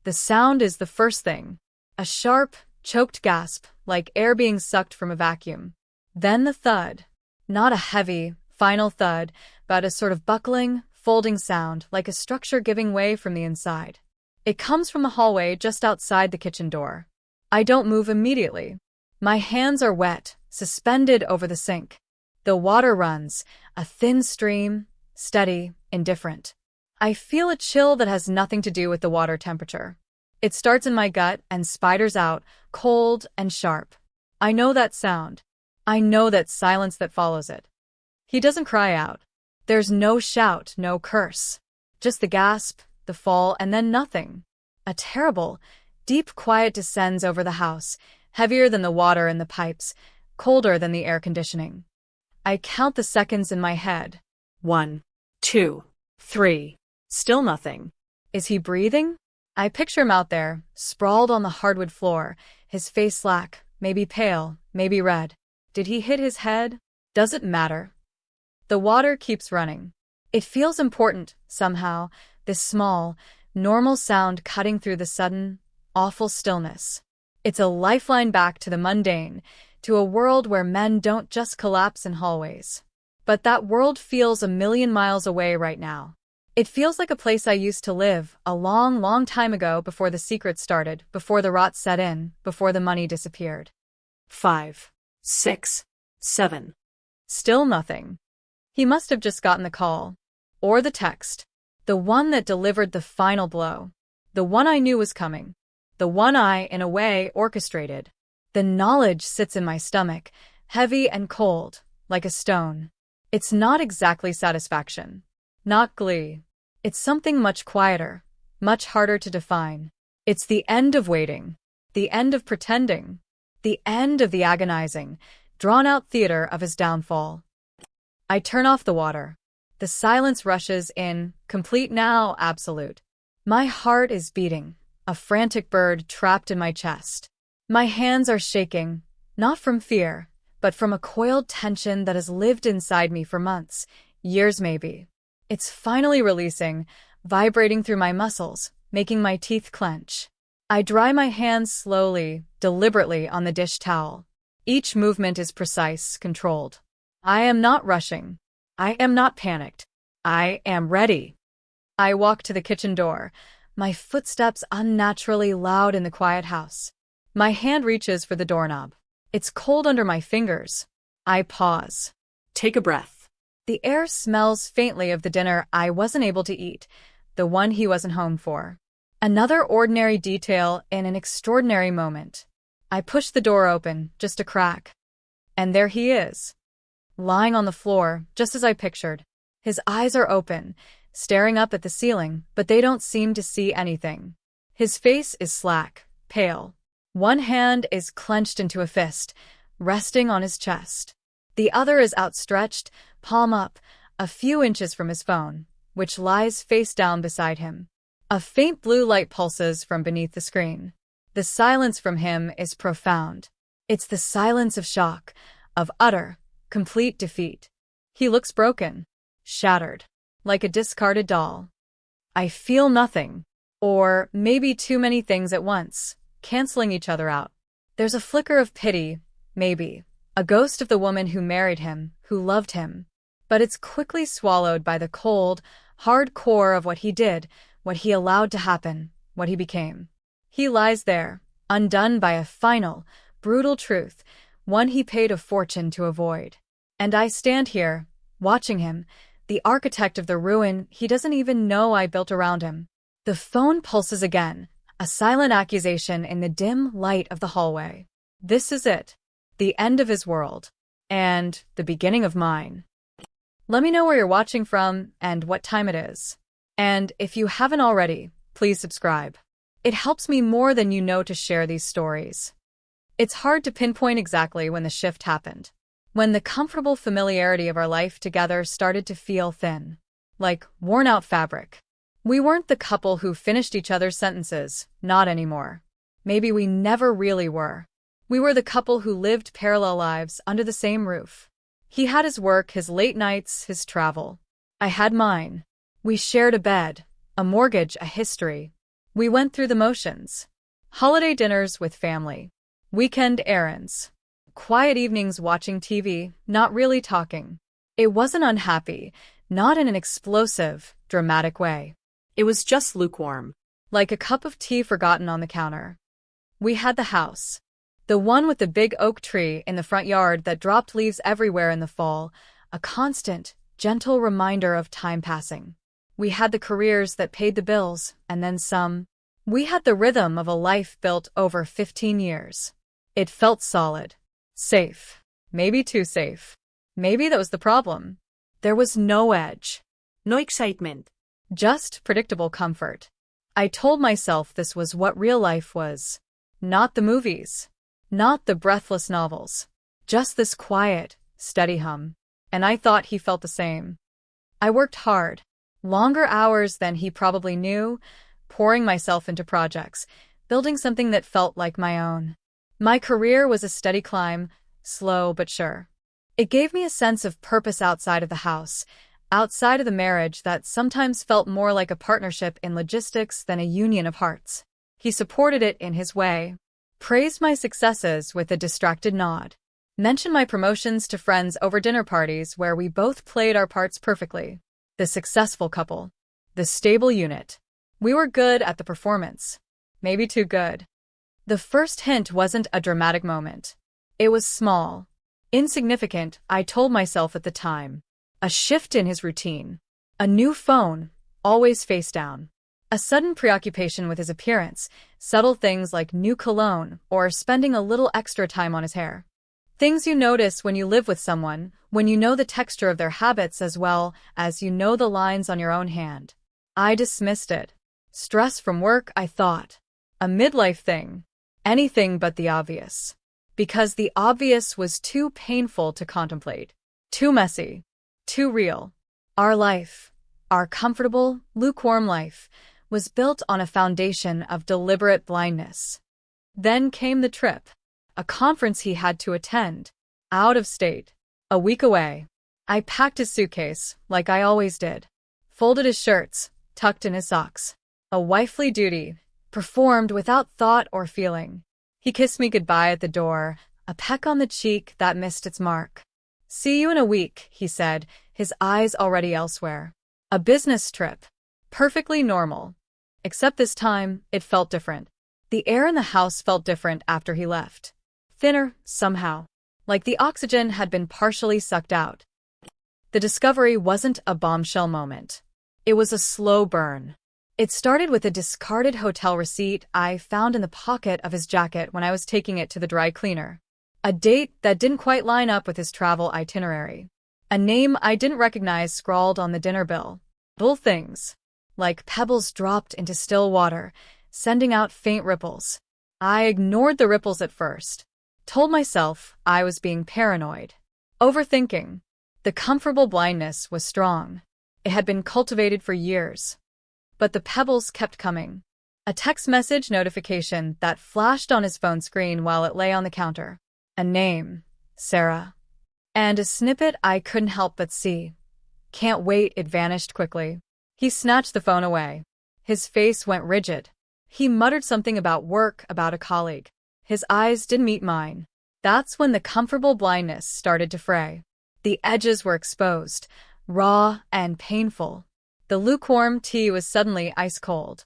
The sound is the first thing. A sharp, choked gasp, like air being sucked from a vacuum. Then the thud. Not a heavy, final thud, but a sort of buckling, folding sound, like a structure giving way from the inside. It comes from the hallway just outside the kitchen door. I don't move immediately. My hands are wet, suspended over the sink. The water runs, a thin stream, steady, indifferent. I feel a chill that has nothing to do with the water temperature. It starts in my gut and spiders out, cold and sharp. I know that sound. I know that silence that follows it. He doesn't cry out. There's no shout, no curse. Just the gasp, the fall, and then nothing. A terrible, deep quiet descends over the house, heavier than the water in the pipes, colder than the air conditioning. I count the seconds in my head. 1, 2, 3. Still nothing. Is he breathing? I picture him out there, sprawled on the hardwood floor, his face slack, maybe pale, maybe red. Did he hit his head? Does it matter? The water keeps running. It feels important, somehow, this small, normal sound cutting through the sudden, awful stillness. It's a lifeline back to the mundane, to a world where men don't just collapse in hallways. But that world feels a million miles away right now. It feels like a place I used to live, a long, long time ago before the secrets started, before the rot set in, before the money disappeared. 5, 6, 7. Still nothing. He must have just gotten the call. Or the text. The one that delivered the final blow. The one I knew was coming. The one I, in a way, orchestrated. The knowledge sits in my stomach, heavy and cold, like a stone. It's not exactly satisfaction. Not glee. It's something much quieter, much harder to define. It's the end of waiting. The end of pretending. The end of the agonizing, drawn-out theater of his downfall. I turn off the water. The silence rushes in, complete now, absolute. My heart is beating, a frantic bird trapped in my chest. My hands are shaking, not from fear, but from a coiled tension that has lived inside me for months, years maybe. It's finally releasing, vibrating through my muscles, making my teeth clench. I dry my hands slowly, deliberately on the dish towel. Each movement is precise, controlled. I am not rushing. I am not panicked. I am ready. I walk to the kitchen door, my footsteps unnaturally loud in the quiet house. My hand reaches for the doorknob. It's cold under my fingers. I pause. Take a breath. The air smells faintly of the dinner I wasn't able to eat, the one he wasn't home for. Another ordinary detail in an extraordinary moment. I push the door open, just a crack. And there he is. Lying on the floor, just as I pictured. His eyes are open, staring up at the ceiling, but they don't seem to see anything. His face is slack, pale. One hand is clenched into a fist, resting on his chest. The other is outstretched, palm up, a few inches from his phone, which lies face down beside him. A faint blue light pulses from beneath the screen. The silence from him is profound. It's the silence of shock, of utter, complete defeat. He looks broken, shattered, like a discarded doll. I feel nothing, or maybe too many things at once, canceling each other out. There's a flicker of pity, maybe, a ghost of the woman who married him, who loved him. But it's quickly swallowed by the cold, hard core of what he did, what he allowed to happen, what he became. He lies there, undone by a final, brutal truth, one he paid a fortune to avoid. And I stand here, watching him, the architect of the ruin he doesn't even know I built around him. The phone pulses again, a silent accusation in the dim light of the hallway. This is it. The end of his world. And the beginning of mine. Let me know where you're watching from and what time it is. And if you haven't already, please subscribe. It helps me more than you know to share these stories. It's hard to pinpoint exactly when the shift happened. When the comfortable familiarity of our life together started to feel thin. Like worn-out fabric. We weren't the couple who finished each other's sentences, not anymore. Maybe we never really were. We were the couple who lived parallel lives under the same roof. He had his work, his late nights, his travel. I had mine. We shared a bed, a mortgage, a history. We went through the motions. Holiday dinners with family. Weekend errands. Quiet evenings watching TV, not really talking. It wasn't unhappy, not in an explosive, dramatic way. It was just lukewarm. Like a cup of tea forgotten on the counter. We had the house. The one with the big oak tree in the front yard that dropped leaves everywhere in the fall, a constant, gentle reminder of time passing. We had the careers that paid the bills, and then some. We had the rhythm of a life built over 15 years. It felt solid. Safe. Maybe too safe. Maybe that was the problem. There was no edge. No excitement. Just predictable comfort. I told myself this was what real life was. Not the movies. Not the breathless novels. Just this quiet, steady hum. And I thought he felt the same. I worked hard. Longer hours than he probably knew, pouring myself into projects, building something that felt like my own. My career was a steady climb, slow but sure. It gave me a sense of purpose outside of the house, outside of the marriage that sometimes felt more like a partnership in logistics than a union of hearts. He supported it in his way. Praised my successes with a distracted nod. Mentioned my promotions to friends over dinner parties where we both played our parts perfectly. The successful couple. The stable unit. We were good at the performance. Maybe too good. The first hint wasn't a dramatic moment. It was small. Insignificant, I told myself at the time. A shift in his routine. A new phone, always face down. A sudden preoccupation with his appearance, subtle things like new cologne or spending a little extra time on his hair. Things you notice when you live with someone, when you know the texture of their habits as well as you know the lines on your own hand. I dismissed it. Stress from work, I thought. A midlife thing. Anything but the obvious. Because the obvious was too painful to contemplate. Too messy. Too real. Our life, our comfortable, lukewarm life, was built on a foundation of deliberate blindness. Then came the trip. A conference he had to attend. Out of state. A week away. I packed his suitcase, like I always did. Folded his shirts, tucked in his socks. A wifely duty, performed without thought or feeling. He kissed me goodbye at the door, a peck on the cheek that missed its mark. See you in a week, he said, his eyes already elsewhere. A business trip. Perfectly normal. Except this time, it felt different. The air in the house felt different after he left. Thinner, somehow. Like the oxygen had been partially sucked out. The discovery wasn't a bombshell moment. It was a slow burn. It started with a discarded hotel receipt I found in the pocket of his jacket when I was taking it to the dry cleaner. A date that didn't quite line up with his travel itinerary. A name I didn't recognize scrawled on the dinner bill. Little things. Like pebbles dropped into still water, sending out faint ripples. I ignored the ripples at first. Told myself I was being paranoid. Overthinking. The comfortable blindness was strong. It had been cultivated for years. But the pebbles kept coming. A text message notification that flashed on his phone screen while it lay on the counter. A name. Sarah. And a snippet I couldn't help but see. Can't wait, it vanished quickly. He snatched the phone away. His face went rigid. He muttered something about work, about a colleague. His eyes didn't meet mine. That's when the comfortable blindness started to fray. The edges were exposed, raw and painful. The lukewarm tea was suddenly ice cold.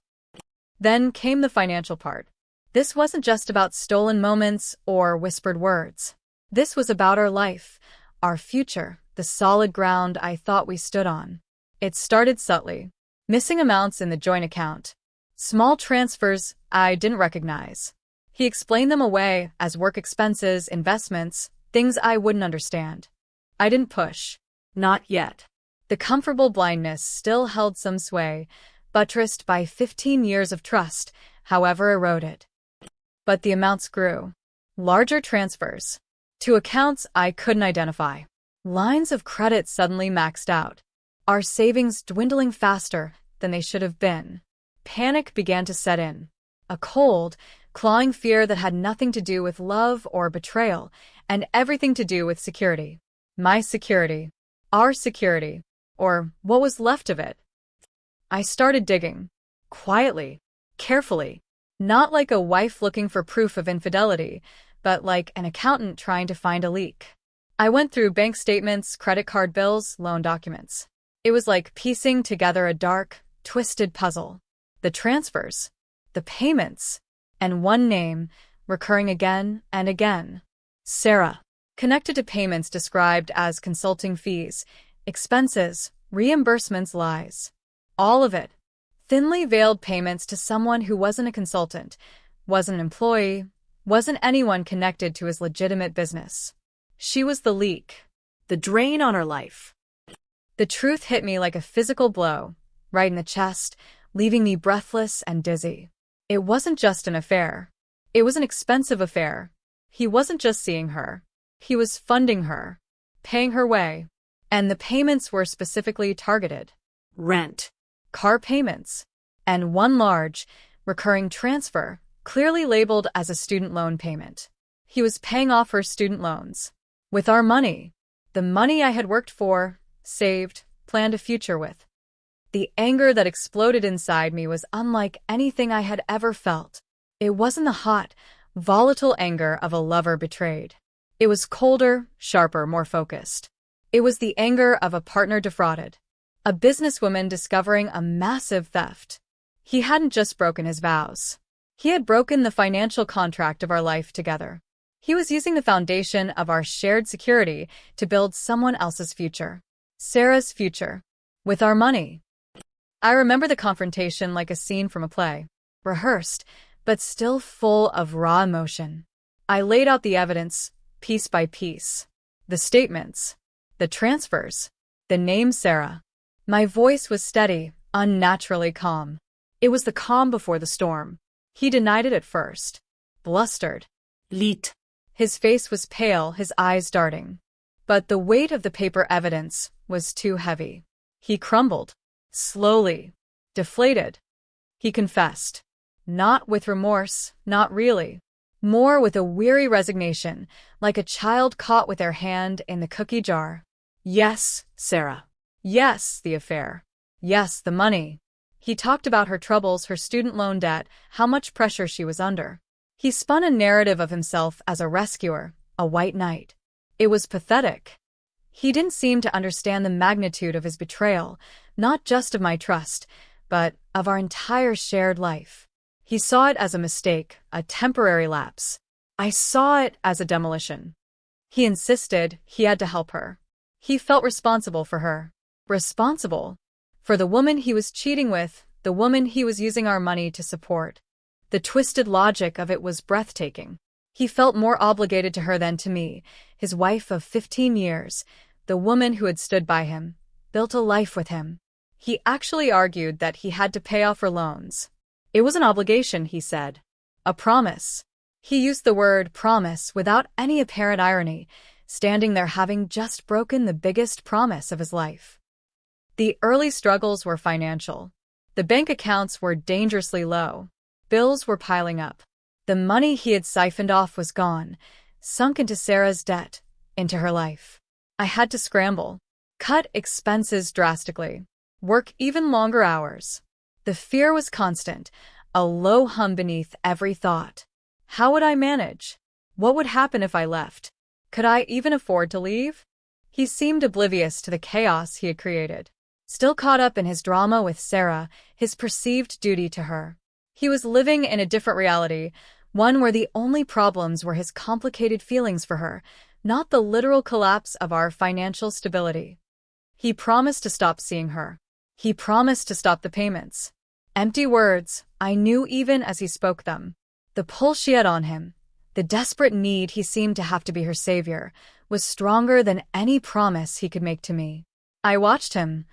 Then came the financial part. This wasn't just about stolen moments or whispered words. This was about our life, our future, the solid ground I thought we stood on. It started subtly. Missing amounts in the joint account. Small transfers I didn't recognize. He explained them away as work expenses, investments, things I wouldn't understand. I didn't push. Not yet. The comfortable blindness still held some sway, buttressed by 15 years of trust, however eroded. But the amounts grew. Larger transfers. To accounts I couldn't identify. Lines of credit suddenly maxed out. Our savings dwindling faster than they should have been. Panic began to set in. A cold, clawing fear that had nothing to do with love or betrayal, and everything to do with security. My security. Our security. Or what was left of it. I started digging. Quietly. carefully. Not like a wife looking for proof of infidelity, but like an accountant trying to find a leak. I went through bank statements, credit card bills, loan documents. It was like piecing together a dark, twisted puzzle. The transfers, the payments, and one name, recurring again and again. Sarah. Connected to payments described as consulting fees, expenses, reimbursements, lies. All of it. Thinly veiled payments to someone who wasn't a consultant, wasn't an employee, wasn't anyone connected to his legitimate business. She was the leak. The drain on her life. The truth hit me like a physical blow, right in the chest, leaving me breathless and dizzy. It wasn't just an affair. It was an expensive affair. He wasn't just seeing her. He was funding her, paying her way, and the payments were specifically targeted. Rent. Car payments, and one large, recurring transfer, clearly labeled as a student loan payment. He was paying off her student loans. With our money. The money I had worked for, saved, planned a future with. The anger that exploded inside me was unlike anything I had ever felt. It wasn't the hot, volatile anger of a lover betrayed. It was colder, sharper, more focused. It was the anger of a partner defrauded. A businesswoman discovering a massive theft. He hadn't just broken his vows. He had broken the financial contract of our life together. He was using the foundation of our shared security to build someone else's future. Sarah's future. With our money. I remember the confrontation like a scene from a play. Rehearsed, but still full of raw emotion. I laid out the evidence, piece by piece. The statements. The transfers. The name Sarah. My voice was steady, unnaturally calm. It was the calm before the storm. He denied it at first. Blustered. Lied. His face was pale, his eyes darting. But the weight of the paper evidence was too heavy. He crumbled. Slowly. Deflated. He confessed. Not with remorse, not really. More with a weary resignation, like a child caught with their hand in the cookie jar. Yes, Sarah. Yes, the affair. Yes, the money. He talked about her troubles, her student loan debt, how much pressure she was under. He spun a narrative of himself as a rescuer, a white knight. It was pathetic. He didn't seem to understand the magnitude of his betrayal, not just of my trust, but of our entire shared life. He saw it as a mistake, a temporary lapse. I saw it as a demolition. He insisted he had to help her. He felt responsible for her. Responsible for the woman he was cheating with, the woman he was using our money to support. The twisted logic of it was breathtaking. He felt more obligated to her than to me, his wife of 15 years, the woman who had stood by him, built a life with him. He actually argued that he had to pay off her loans. It was an obligation, he said. A promise. He used the word promise without any apparent irony, standing there having just broken the biggest promise of his life. The early struggles were financial. The bank accounts were dangerously low. Bills were piling up. The money he had siphoned off was gone, sunk into Sarah's debt, into her life. I had to scramble, cut expenses drastically, work even longer hours. The fear was constant, a low hum beneath every thought. How would I manage? What would happen if I left? Could I even afford to leave? He seemed oblivious to the chaos he had created. Still caught up in his drama with Sarah, his perceived duty to her. He was living in a different reality, one where the only problems were his complicated feelings for her, not the literal collapse of our financial stability. He promised to stop seeing her. He promised to stop the payments. Empty words, I knew even as he spoke them. The pull she had on him, the desperate need he seemed to have to be her savior, was stronger than any promise he could make to me. I watched him,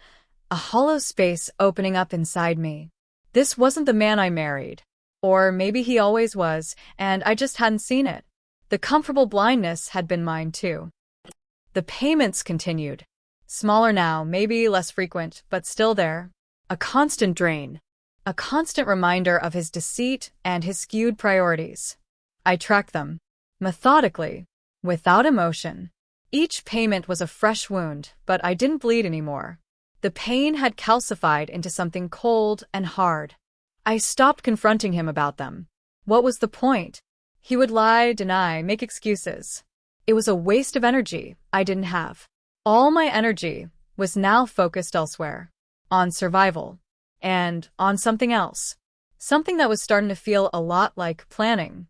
a hollow space opening up inside me. This wasn't the man I married. Or maybe he always was, and I just hadn't seen it. The comfortable blindness had been mine too. The payments continued. Smaller now, maybe less frequent, but still there. A constant drain. A constant reminder of his deceit and his skewed priorities. I tracked them. Methodically. Without emotion. Each payment was a fresh wound, but I didn't bleed anymore. The pain had calcified into something cold and hard. I stopped confronting him about them. What was the point? He would lie, deny, make excuses. It was a waste of energy I didn't have. All my energy was now focused elsewhere. On survival. And on something else. Something that was starting to feel a lot like planning.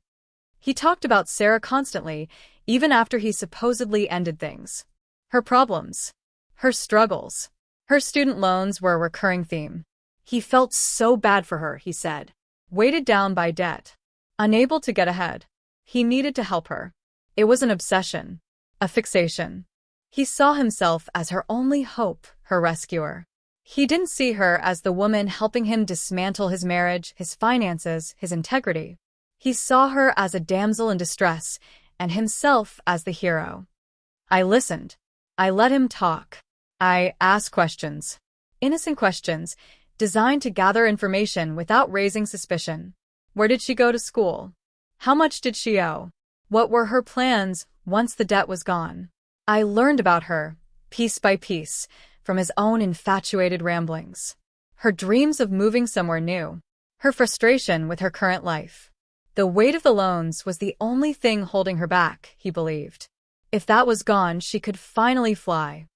He talked about Sarah constantly, even after he supposedly ended things. Her problems. Her struggles. Her student loans were a recurring theme. He felt so bad for her, he said. Weighted down by debt. Unable to get ahead. He needed to help her. It was an obsession. A fixation. He saw himself as her only hope, her rescuer. He didn't see her as the woman helping him dismantle his marriage, his finances, his integrity. He saw her as a damsel in distress, and himself as the hero. I listened. I let him talk. I asked questions. Innocent questions, designed to gather information without raising suspicion. Where did she go to school? How much did she owe? What were her plans once the debt was gone? I learned about her, piece by piece, from his own infatuated ramblings. Her dreams of moving somewhere new. Her frustration with her current life. The weight of the loans was the only thing holding her back, he believed. If that was gone, she could finally fly.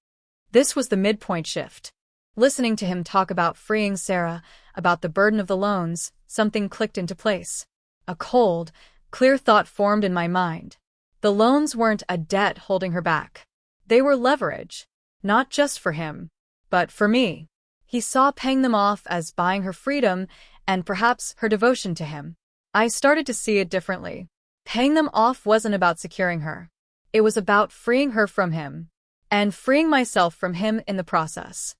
This was the midpoint shift. Listening to him talk about freeing Sarah, about the burden of the loans, something clicked into place. A cold, clear thought formed in my mind. The loans weren't a debt holding her back. They were leverage, not just for him, but for me. He saw paying them off as buying her freedom and perhaps her devotion to him. I started to see it differently. Paying them off wasn't about securing her. It was about freeing her from him, and freeing myself from him in the process.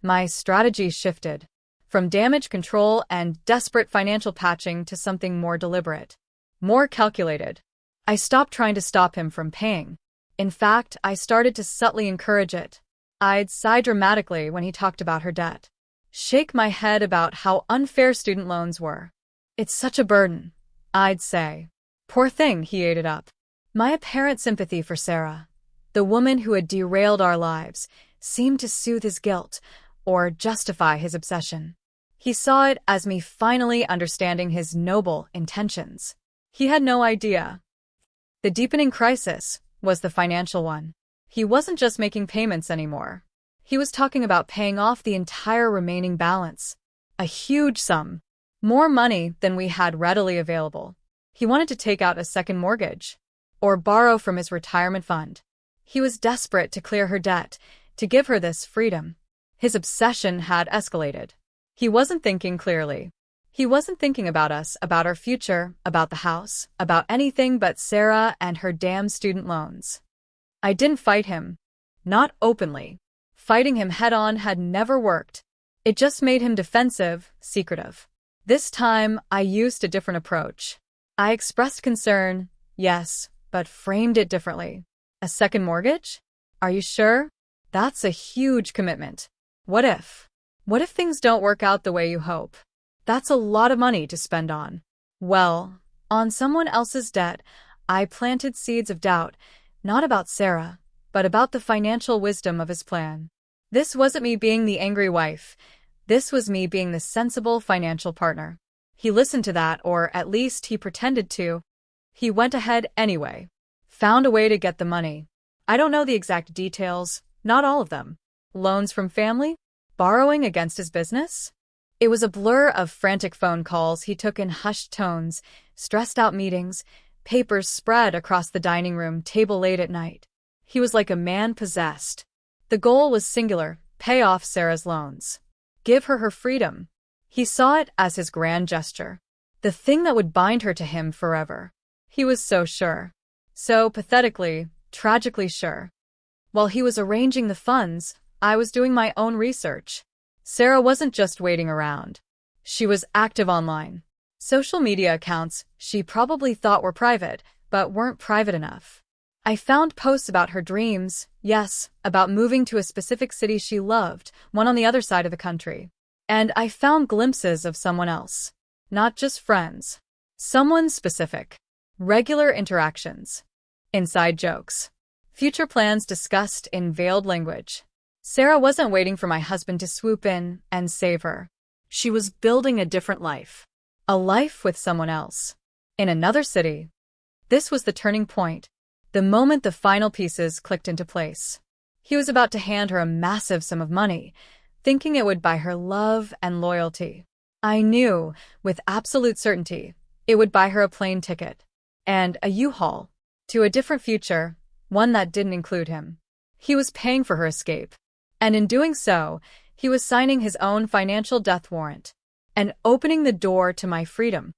My strategy shifted, from damage control and desperate financial patching to something more deliberate, more calculated. I stopped trying to stop him from paying. In fact, I started to subtly encourage it. I'd sigh dramatically when he talked about her debt, shake my head about how unfair student loans were. It's such a burden, I'd say. Poor thing, he ate it up. My apparent sympathy for Sarah, the woman who had derailed our lives, seemed to soothe his guilt or justify his obsession. He saw it as me finally understanding his noble intentions. He had no idea. The deepening crisis was the financial one. He wasn't just making payments anymore. He was talking about paying off the entire remaining balance. A huge sum. More money than we had readily available. He wanted to take out a second mortgage, or borrow from his retirement fund. He was desperate to clear her debt, to give her this freedom. His obsession had escalated. He wasn't thinking clearly. He wasn't thinking about us, about our future, about the house, about anything but Sarah and her damn student loans. I didn't fight him. Not openly. Fighting him head-on had never worked. It just made him defensive, secretive. This time, I used a different approach. I expressed concern, yes, but framed it differently. A second mortgage? Are you sure? That's a huge commitment. What if? What if things don't work out the way you hope? That's a lot of money to spend on. Well, on someone else's debt, I planted seeds of doubt, not about Sarah, but about the financial wisdom of his plan. This wasn't me being the angry wife. This was me being the sensible financial partner. He listened to that, or at least he pretended to. He went ahead anyway. Found a way to get the money. I don't know the exact details, not all of them. Loans from family? Borrowing against his business? It was a blur of frantic phone calls he took in hushed tones, stressed-out meetings, papers spread across the dining room table late at night. He was like a man possessed. The goal was singular: pay off Sarah's loans. Give her her freedom. He saw it as his grand gesture. The thing that would bind her to him forever. He was so sure. So pathetically, tragically sure. While he was arranging the funds, I was doing my own research. Sarah wasn't just waiting around. She was active online. Social media accounts she probably thought were private, but weren't private enough. I found posts about her dreams, yes, about moving to a specific city she loved, one on the other side of the country. And I found glimpses of someone else. Not just friends. Someone specific. Regular interactions. Inside jokes. Future plans discussed in veiled language. Sarah wasn't waiting for my husband to swoop in and save her. She was building a different life. A life with someone else. In another city. This was the turning point. The moment the final pieces clicked into place. He was about to hand her a massive sum of money, thinking it would buy her love and loyalty. I knew, with absolute certainty, it would buy her a plane ticket. And a U-Haul. To a different future, one that didn't include him. He was paying for her escape. And in doing so, he was signing his own financial death warrant. And opening the door to my freedom.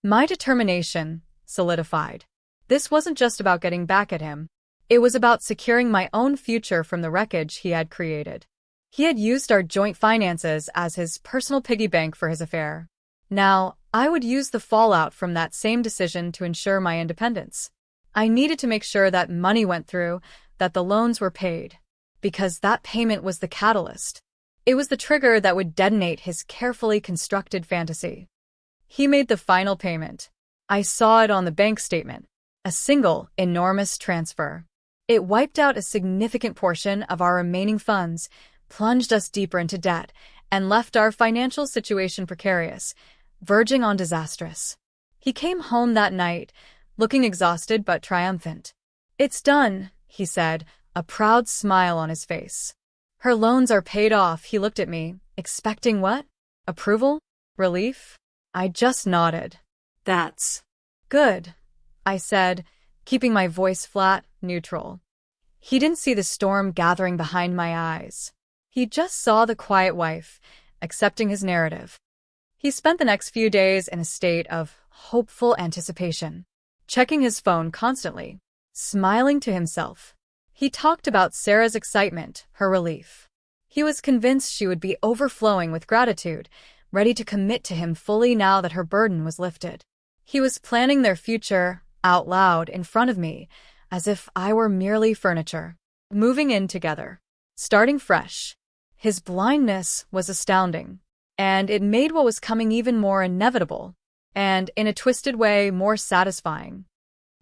My determination solidified. This wasn't just about getting back at him. It was about securing my own future from the wreckage he had created. He had used our joint finances as his personal piggy bank for his affair. Now, I would use the fallout from that same decision to ensure my independence. I needed to make sure that money went through, that the loans were paid. Because that payment was the catalyst. It was the trigger that would detonate his carefully constructed fantasy. He made the final payment. I saw it on the bank statement. A single, enormous transfer. It wiped out a significant portion of our remaining funds, plunged us deeper into debt, and left our financial situation precarious, verging on disastrous. He came home that night, looking exhausted but triumphant. "It's done," he said, a proud smile on his face. "Her loans are paid off." He looked at me, expecting what? Approval? Relief? I just nodded. "That's good," I said, keeping my voice flat, neutral. He didn't see the storm gathering behind my eyes. He just saw the quiet wife, accepting his narrative. He spent the next few days in a state of hopeful anticipation, checking his phone constantly, smiling to himself. He talked about Sarah's excitement, her relief. He was convinced she would be overflowing with gratitude, ready to commit to him fully now that her burden was lifted. He was planning their future, out loud, in front of me, as if I were merely furniture. Moving in together. Starting fresh. His blindness was astounding. And it made what was coming even more inevitable. And, in a twisted way, more satisfying.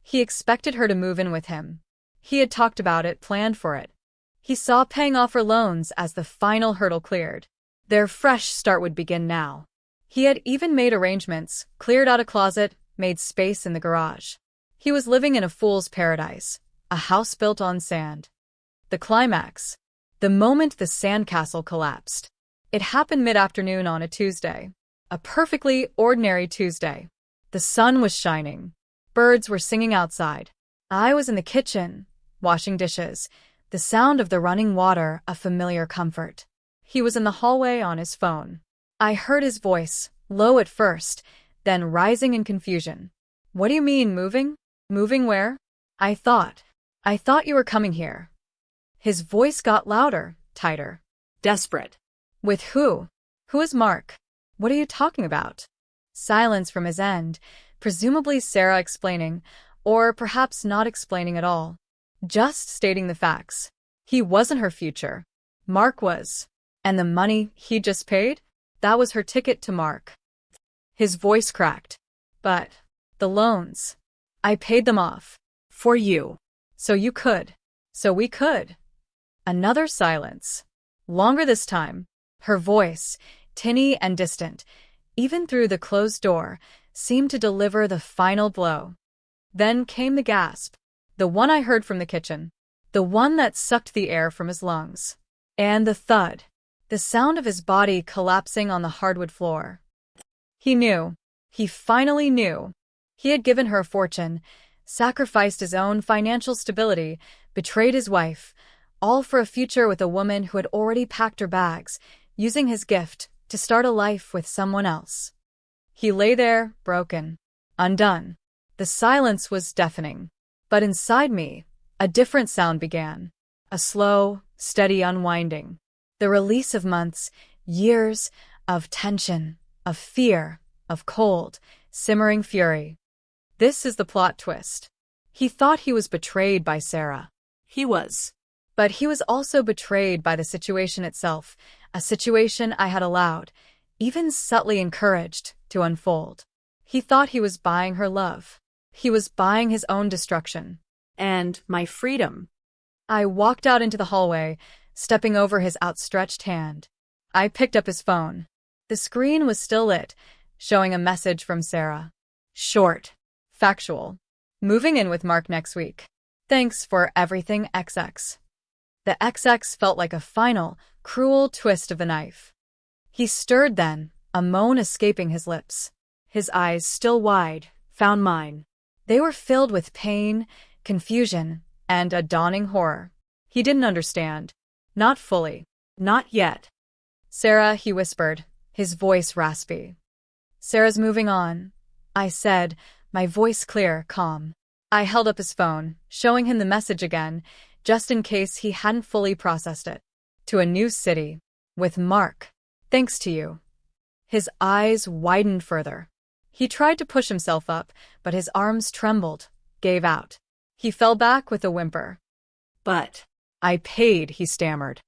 He expected her to move in with him. He had talked about it, planned for it. He saw paying off her loans as the final hurdle cleared. Their fresh start would begin now. He had even made arrangements, cleared out a closet, made space in the garage. He was living in a fool's paradise, a house built on sand. The climax. The moment the sandcastle collapsed. It happened mid-afternoon on a Tuesday. A perfectly ordinary Tuesday. The sun was shining. Birds were singing outside. I was in the kitchen, washing dishes, the sound of the running water a familiar comfort. He was in the hallway on his phone. I heard his voice, low at first, then rising in confusion. "What do you mean, moving? Moving where? I thought you were coming here." His voice got louder, tighter. desperate." "With who? Who is Mark? What are you talking about?" Silence from his end, presumably Sarah explaining, or perhaps not explaining at all. Just stating the facts. He wasn't her future. Mark was. And the money he just paid? That was her ticket to Mark. His voice cracked. "But the loans. I paid them off. "For you." So you could. So we could." Another silence. Longer this time. Her voice, tinny and distant, even through the closed door, seemed to deliver the final blow. Then came the gasp. The one I heard from the kitchen. The one that sucked the air from his lungs. And the thud. The sound of his body collapsing on the hardwood floor. He knew. He finally knew. He had given her a fortune, sacrificed his own financial stability, betrayed his wife, all for a future with a woman who had already packed her bags, using his gift to start a life with someone else. He lay there, broken, undone. The silence was deafening. But inside me, a different sound began. A slow, steady unwinding. The release of months, years, of tension, of fear, of cold, simmering fury. This is the plot twist. He thought he was betrayed by Sarah. He was. But he was also betrayed by the situation itself, a situation I had allowed, even subtly encouraged, to unfold. He thought he was buying her love. He was buying his own destruction. And my freedom. I walked out into the hallway, stepping over his outstretched hand. I picked up his phone. The screen was still lit, showing a message from Sarah. Short. Factual. Moving in with Mark next week. Thanks for everything, XX. The XX felt like a final, cruel twist of the knife. He stirred then, a moan escaping his lips. His eyes, still wide, found mine. They were filled with pain, confusion, and a dawning horror. He didn't understand. Not fully. Not yet. Sarah, he whispered, his voice raspy. Sarah's moving on, I said, my voice clear, calm. I held up his phone, showing him the message again, just in case he hadn't fully processed it. To a new city. With Mark. Thanks to you. His eyes widened further. He tried to push himself up, but his arms trembled, gave out. He fell back with a whimper. But I paid, he stammered.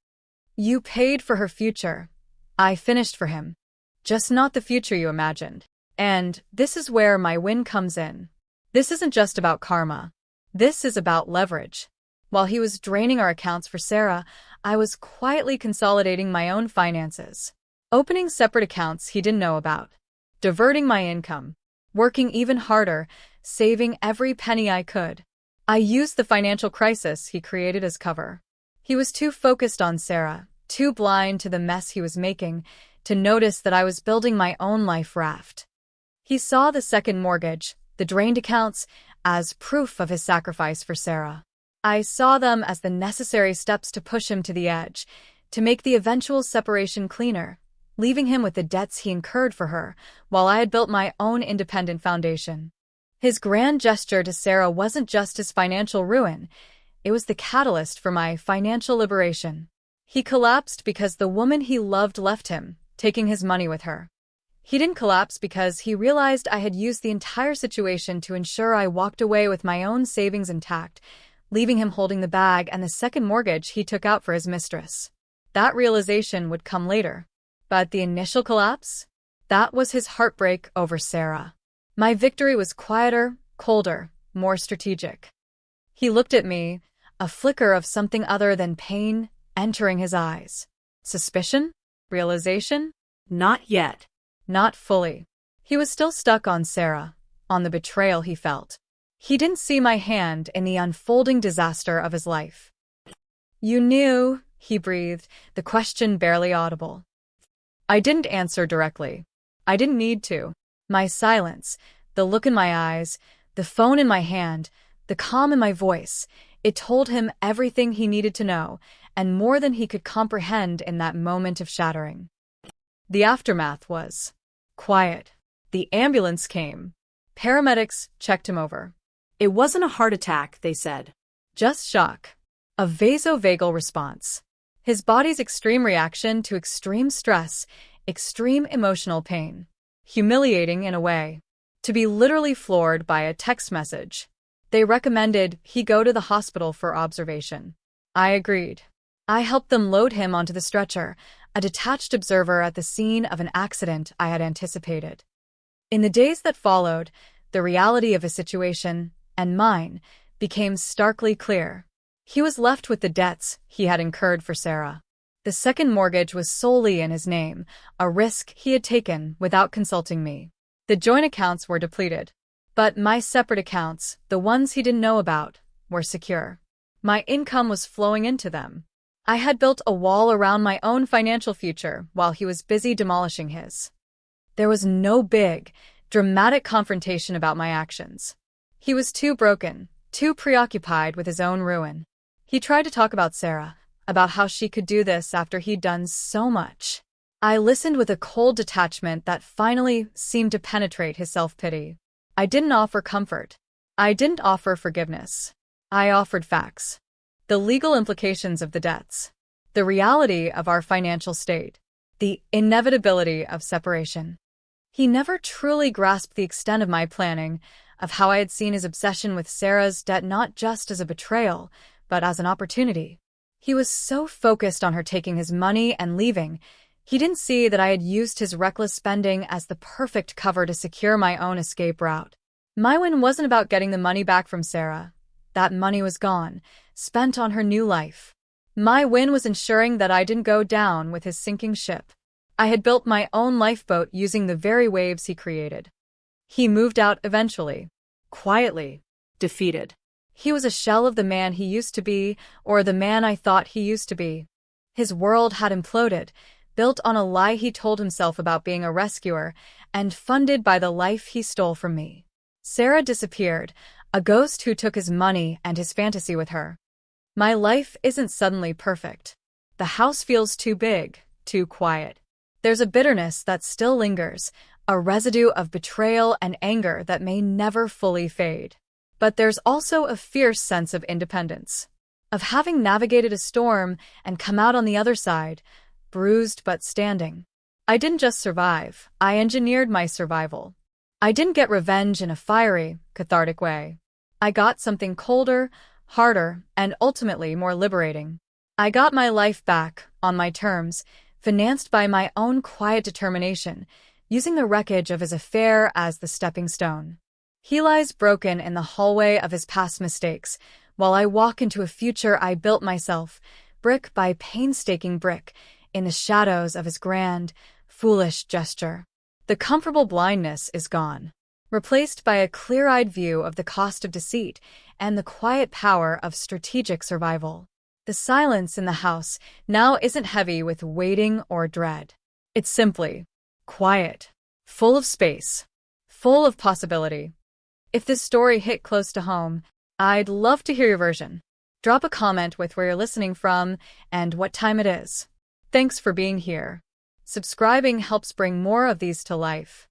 You paid for her future. I finished for him. Just not the future you imagined. And this is where my win comes in. This isn't just about karma. This is about leverage. While he was draining our accounts for Sarah, I was quietly consolidating my own finances. Opening separate accounts he didn't know about. Diverting my income. Working even harder, saving every penny I could. I used the financial crisis he created as cover. He was too focused on Sarah, too blind to the mess he was making, to notice that I was building my own life raft. He saw the second mortgage, the drained accounts, as proof of his sacrifice for Sarah. I saw them as the necessary steps to push him to the edge, to make the eventual separation cleaner, leaving him with the debts he incurred for her, while I had built my own independent foundation. His grand gesture to Sarah wasn't just his financial ruin, it was the catalyst for my financial liberation. He collapsed because the woman he loved left him, taking his money with her. He didn't collapse because he realized I had used the entire situation to ensure I walked away with my own savings intact, leaving him holding the bag and the second mortgage he took out for his mistress. That realization would come later. But the initial collapse? That was his heartbreak over Sarah. My victory was quieter, colder, more strategic. He looked at me, a flicker of something other than pain entering his eyes. Suspicion? Realization? Not yet. Not fully. He was still stuck on Sarah, on the betrayal he felt. He didn't see my hand in the unfolding disaster of his life. You knew, he breathed, the question barely audible. I didn't answer directly. I didn't need to. My silence, the look in my eyes, the phone in my hand, the calm in my voice, it told him everything he needed to know, and more than he could comprehend in that moment of shattering. The aftermath was quiet. The ambulance came. Paramedics checked him over. It wasn't a heart attack, they said. Just shock. A vasovagal response. His body's extreme reaction to extreme stress, extreme emotional pain. Humiliating in a way. To be literally floored by a text message. They recommended he go to the hospital for observation. I agreed. I helped them load him onto the stretcher, a detached observer at the scene of an accident I had anticipated. In the days that followed, the reality of his situation, and mine, became starkly clear. He was left with the debts he had incurred for Sarah. The second mortgage was solely in his name, a risk he had taken without consulting me. The joint accounts were depleted. But my separate accounts, the ones he didn't know about, were secure. My income was flowing into them. I had built a wall around my own financial future while he was busy demolishing his. There was no big, dramatic confrontation about my actions. He was too broken, too preoccupied with his own ruin. He tried to talk about Sarah, about how she could do this after he'd done so much. I listened with a cold detachment that finally seemed to penetrate his self-pity. I didn't offer comfort. I didn't offer forgiveness. I offered facts. The legal implications of the debts. The reality of our financial state. The inevitability of separation. He never truly grasped the extent of my planning, of how I had seen his obsession with Sarah's debt not just as a betrayal, but as an opportunity. He was so focused on her taking his money and leaving, he didn't see that I had used his reckless spending as the perfect cover to secure my own escape route. My win wasn't about getting the money back from Sarah. That money was gone, spent on her new life. My win was ensuring that I didn't go down with his sinking ship. I had built my own lifeboat using the very waves he created. He moved out eventually. Quietly. Defeated. He was a shell of the man he used to be, or the man I thought he used to be. His world had imploded, built on a lie he told himself about being a rescuer, and funded by the life he stole from me. Sarah disappeared, a ghost who took his money and his fantasy with her. My life isn't suddenly perfect. The house feels too big, too quiet. There's a bitterness that still lingers, a residue of betrayal and anger that may never fully fade. But there's also a fierce sense of independence, of having navigated a storm and come out on the other side, bruised but standing. I didn't just survive, I engineered my survival. I didn't get revenge in a fiery, cathartic way. I got something colder, harder, and ultimately more liberating. I got my life back, on my terms, financed by my own quiet determination, using the wreckage of his affair as the stepping stone. He lies broken in the hallway of his past mistakes, while I walk into a future I built myself, brick by painstaking brick, in the shadows of his grand, foolish gesture. The comfortable blindness is gone, replaced by a clear-eyed view of the cost of deceit and the quiet power of strategic survival. The silence in the house now isn't heavy with waiting or dread. It's simply quiet, full of space, full of possibility. If this story hit close to home, I'd love to hear your version. Drop a comment with where you're listening from and what time it is. Thanks for being here. Subscribing helps bring more of these to life.